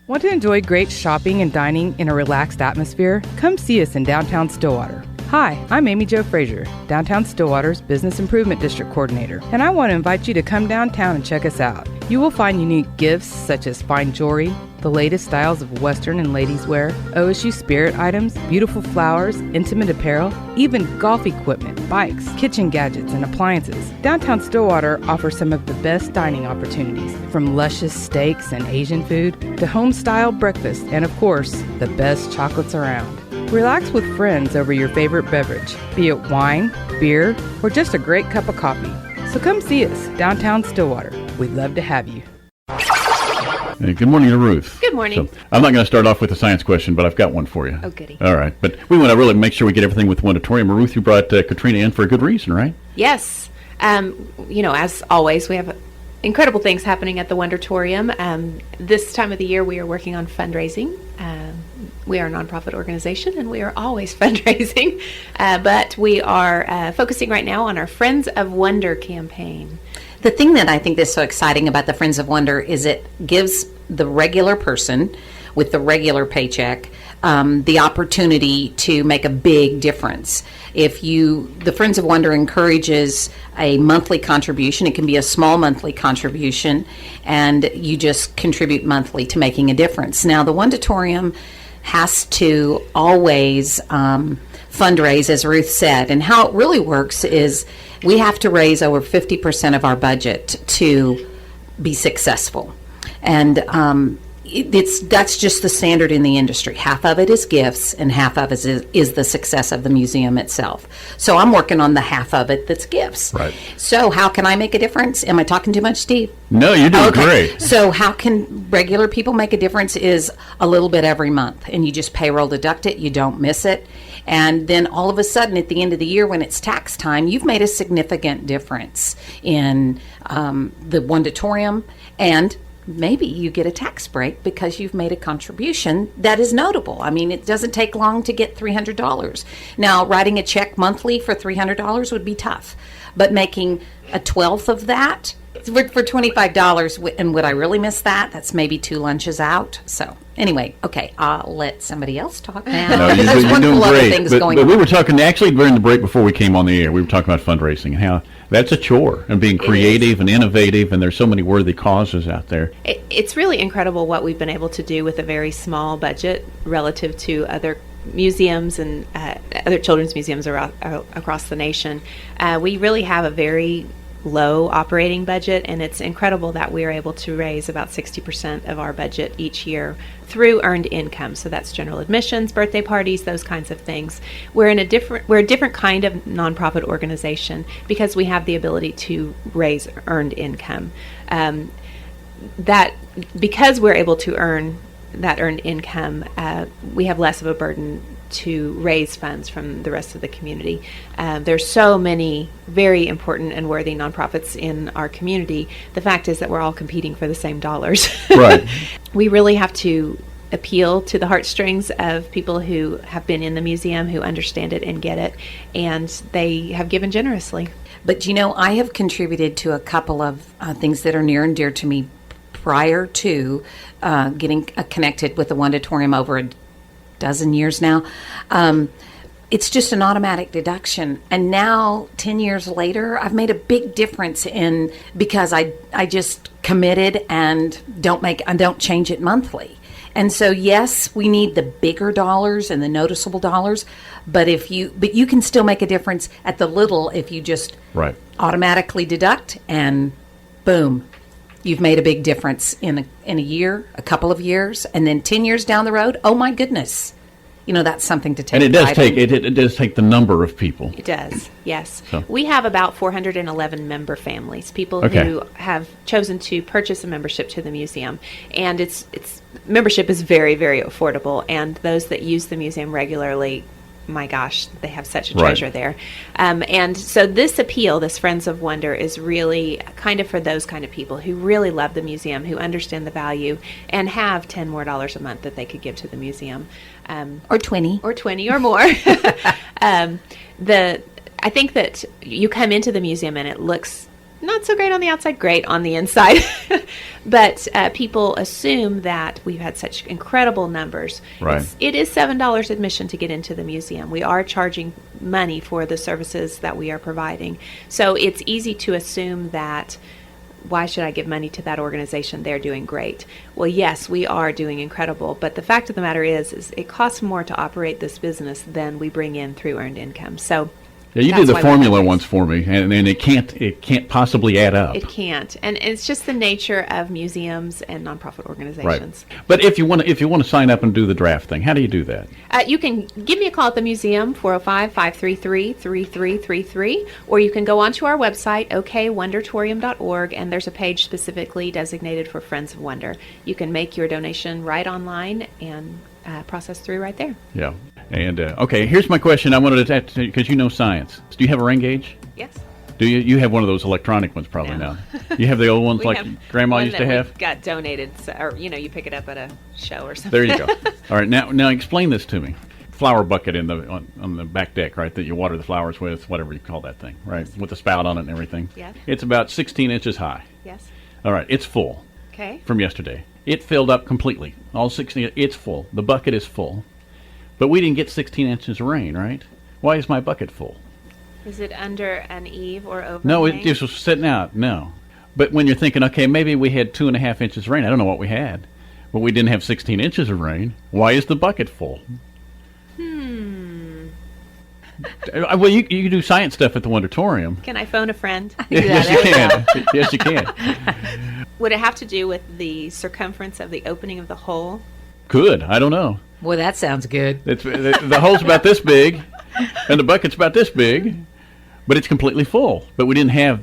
Want to enjoy great shopping and dining in a relaxed atmosphere? Come see us in downtown Stillwater. Hi, I'm Amy Jo Frazier, Downtown Stillwater's Business Improvement District Coordinator, and I want to invite you to come downtown and check us out. You will find unique gifts such as fine jewelry, the latest styles of Western and ladies wear, OSU spirit items, beautiful flowers, intimate apparel, even golf equipment, bikes, kitchen gadgets, and appliances. Downtown Stillwater offers some of the best dining opportunities, from luscious steaks and Asian food to home-style breakfast, and of course, the best chocolates around. Relax with friends over your favorite beverage, be it wine, beer, or just a great cup of coffee. So come see us, downtown Stillwater. We'd love to have you. Hey, good morning to Ruth. Good morning. So, I'm not going to start off with a sance question, but I've got one for you. Oh, goody. All right. But we want to really make sure we get everything with Wondertorium. Ruth, you brought Katrina in for a good reason, right? Yes. As always, we have incredible things happening at the Wondertorium. This time of the year, we are working on fundraising. We are a nonprofit organization, and we are always fundraising. But we are focusing right now on our Friends of Wonder campaign. The thing that I think is so exciting about the Friends of Wonder is it gives the regular person with the regular paycheck the opportunity to make a big difference. The Friends of Wonder encourages a monthly contribution. It can be a small monthly contribution, and you just contribute monthly to making a difference. Now, the Wondertorium has to always fundraise, as Ruth said, and how it really works is we have to raise over 50% of our budget to be successful. And that's just the standard in the industry. Half of it is gifts, and half of it is the success of the museum itself. So I'm working on the half of it that's gifts. Right. So how can I make a difference? Am I talking too much, Steve? No, you're doing great. So how can regular people make a difference is a little bit every month, and you just payroll deduct it. You don't miss it. And then all of a sudden, at the end of the year, when it's tax time, you've made a significant difference in the Wondertorium, and maybe you get a tax break because you've made a contribution that is notable. I mean, it doesn't take long to get $300. Now, writing a check monthly for $300 would be tough, but making a 12th of that for $25, and would I really miss that? That's maybe 2 lunches out. So anyway, okay, I'll let somebody else talk now. No, you're doing great. But we were talking, actually, during the break before we came on the air, we were talking about fundraising and how that's a chore, and being creative and innovative, and there's so many worthy causes out there. It's really incredible what we've been able to do with a very small budget relative to other museums and other children's museums across the nation. We really have a very low operating budget, and it's incredible that we are able to raise about 60% of our budget each year through earned income. So that's general admissions, birthday parties, those kinds of things. We're a different kind of nonprofit organization because we have the ability to raise earned income. That because we're able to earn that earned income, we have less of a burden to raise funds from the rest of the community. There's so many very important and worthy nonprofits in our community. The fact is that we're all competing for the same dollars. Right. We really have to appeal to the heartstrings of people who have been in the museum, who understand it and get it, and they have given generously. But I have contributed to a couple of things that are near and dear to me prior to getting connected with the Wondertorium over a dozen years now. It's just an automatic deduction, and now 10 years later I've made a big difference because I just committed and don't change it monthly. And so yes, we need the bigger dollars and the noticeable dollars, but you can still make a difference at the little if you just automatically deduct, and boom, you've made a big difference in a year, a couple of years, and then 10 years down the road, oh my goodness. That's something to take. And it does take the number of people. It does, yes. So. We have about 411 member families, people who have chosen to purchase a membership to the museum. And its membership is very, very affordable. And those that use the museum regularly, my gosh, they have such a treasure there. And so this appeal, this Friends of Wonder, is really kind of for those kind of people who really love the museum, who understand the value, and have $10 more a month that they could give to the museum. Or 20. Or 20 or more. I think that you come into the museum and it looks not so great on the outside, great on the inside. But people assume that we've had such incredible numbers. Right. It is $7 admission to get into the museum. We are charging money for the services that we are providing. So it's easy to assume that, why should I give money to that organization? They're doing great. Well, yes, we are doing incredible. But the fact of the matter is it costs more to operate this business than we bring in through earned income. So yeah, you did the formula once for me, and it can't possibly add up. It can't, and it's just the nature of museums and nonprofit organizations. Right. But if you want to sign up and do the draft thing, how do you do that? You can give me a call at the museum, 405-533-3333, or you can go onto our website, okwondertorium.org, and there's a page specifically designated for Friends of Wonder. You can make your donation right online and process through right there. Yeah. And okay, here's my question. I wanted to ask, because you know science. Do you have a rain gauge? Yes. Do you? You have one of those electronic ones probably now. You have the old ones like Grandma used to have? Got donated, or you pick it up at a show or something. There you go. All right, now explain this to me. Flower bucket on the back deck, right, that you water the flowers with, whatever you call that thing, right, with the spout on it and everything. Yes. It's about 16 inches high. Yes. All right, it's full. Okay. From yesterday. It filled up completely. All 16, it's full. The bucket is full. But we didn't get 16 inches of rain, right? Why is my bucket full? Is it under an eave or over? No, it just was sitting out. No. But when you're thinking, okay, maybe we had 2.5 inches of rain. I don't know what we had. But we didn't have 16 inches of rain. Why is the bucket full? Well, you can do science stuff at the Wondertorium. Can I phone a friend? Yes, you can. Yes, you can. Would it have to do with the circumference of the opening of the hole? Could. I don't know. Boy, that sounds good. The hole's about this big, and the bucket's about this big, but it's completely full. But we didn't have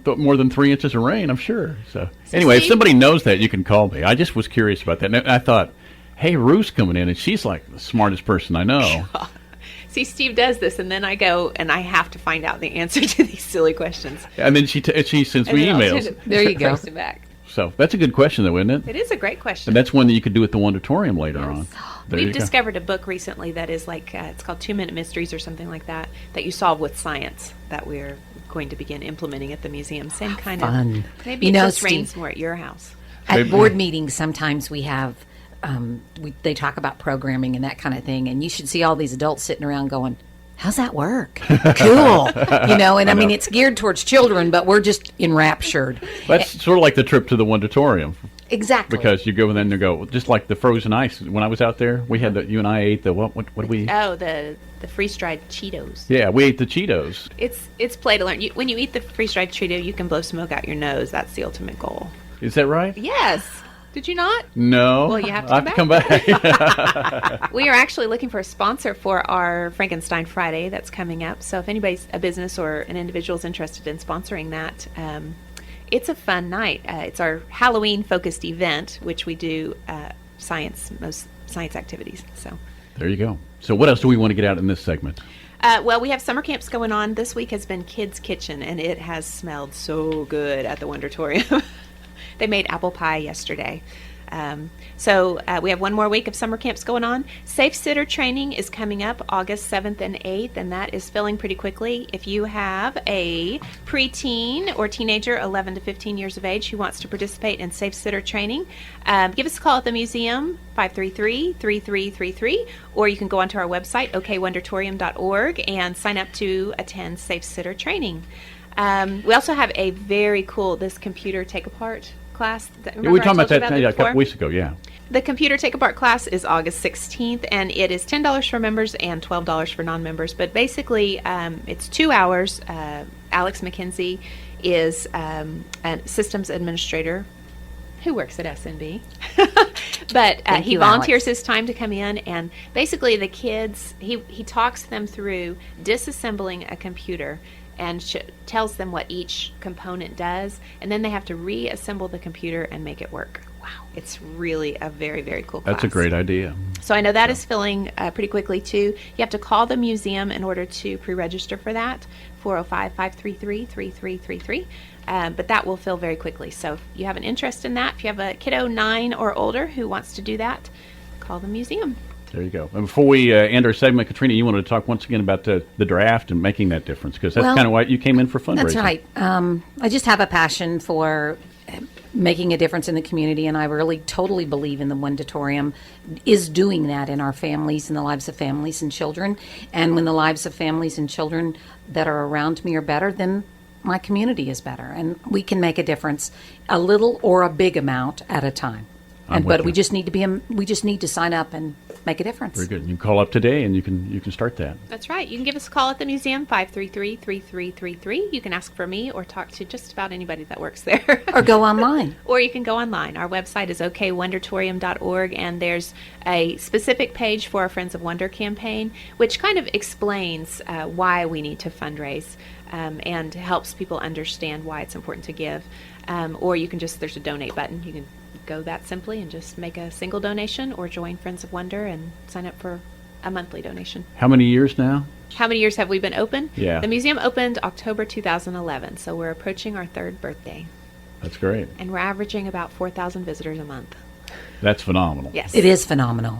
more than 3 inches of rain, I'm sure. So anyway, if somebody knows that, you can call me. I just was curious about that. And I thought, hey, Ruth's coming in, and she's like the smartest person I know. See, Steve does this, and then I go and I have to find out the answer to these silly questions. And then she sends me emails. There you go. Back. So that's a good question, though, isn't it? It is a great question. And that's one that you could do at the Wondertorium later on. We've discovered a book recently that is like, it's called 2-Minute Mysteries or something like that you solve with science that we're going to begin implementing at the museum. Same kind fun. of. Maybe it just rains more at your house. At board meetings, sometimes we have, they talk about programming and that kind of thing, and you should see all these adults sitting around going, how's that work? Cool. And I mean, it's geared towards children, but we're just enraptured. That's sort of like the trip to the Wondertorium. Exactly. Because you go in there and you go, just like the frozen ice. When I was out there, we had you and I ate the, what did we eat? Oh, the freeze-dried Cheetos. Yeah, we ate the Cheetos. It's play to learn. When you eat the freeze-dried Cheeto, you can blow smoke out your nose. That's the ultimate goal. Is that right? Yes. Did you not? No. Well, you have to come back. We are actually looking for a sponsor for our Frankenstein Friday that's coming up. So if anybody's a business or an individual is interested in sponsoring that, it's a fun night. It's our Halloween-focused event, which we do most science activities. So there you go. So what else do we want to get out in this segment? Well, we have summer camps going on. This week has been Kids Kitchen, and it has smelled so good at the Wondertorium. They made apple pie yesterday. So we have one more week of summer camps going on. Safe Sitter training is coming up August 7th and 8th, and that is filling pretty quickly. If you have a preteen or teenager, 11 to 15 years of age, who wants to participate in Safe Sitter training, give us a call at the museum, 533-3333, or you can go onto our website, okwondertorium.org, and sign up to attend Safe Sitter training. We also have a very cool, this computer take-apart class. We were talking about that a couple weeks ago, yeah. The computer take-apart class is August 16th, and it is $10 for members and $12 for non-members. But basically, it's 2 hours. Alex McKenzie is a systems administrator who works at SNB. But he volunteers his time to come in, and basically the kids, he talks them through disassembling a computer and tells them what each component does, and then they have to reassemble the computer and make it work. Wow. It's really a very, very cool class. That's a great idea. So I know that is filling pretty quickly, too. You have to call the museum in order to pre-register for that, 405-533-3333. But that will fill very quickly. So if you have an interest in that, if you have a kiddo 9 or older who wants to do that, call the museum. There you go. And before we end our segment, Katrina, you wanted to talk once again about the draft and making that difference, because that's kind of why you came in for fundraising. That's right. I just have a passion for making a difference in the community, and I really totally believe in the Wondertorium is doing that in our families, in the lives of families and children. And when the lives of families and children that are around me are better, then my community is better, and we can make a difference, a little or a big amount at a time. But we just need to sign up and make a difference. Very good. You can call up today and you can start that. That's right. You can give us a call at the museum, 533-3333. You can ask for me or talk to just about anybody that works there. Or go online. Or you can go online. Our website is okwondertorium.org, and there's a specific page for our Friends of Wonder campaign, which kind of explains why we need to fundraise and helps people understand why it's important to give. Or you can there's a donate button. You can go that simply and just make a single donation, or join Friends of Wonder and sign up for a monthly donation. How many years now? How many years have we been open? Yeah. The museum opened October 2011, so we're approaching our 3rd birthday. That's great. And we're averaging about 4,000 visitors a month. That's phenomenal. Yes. It is phenomenal.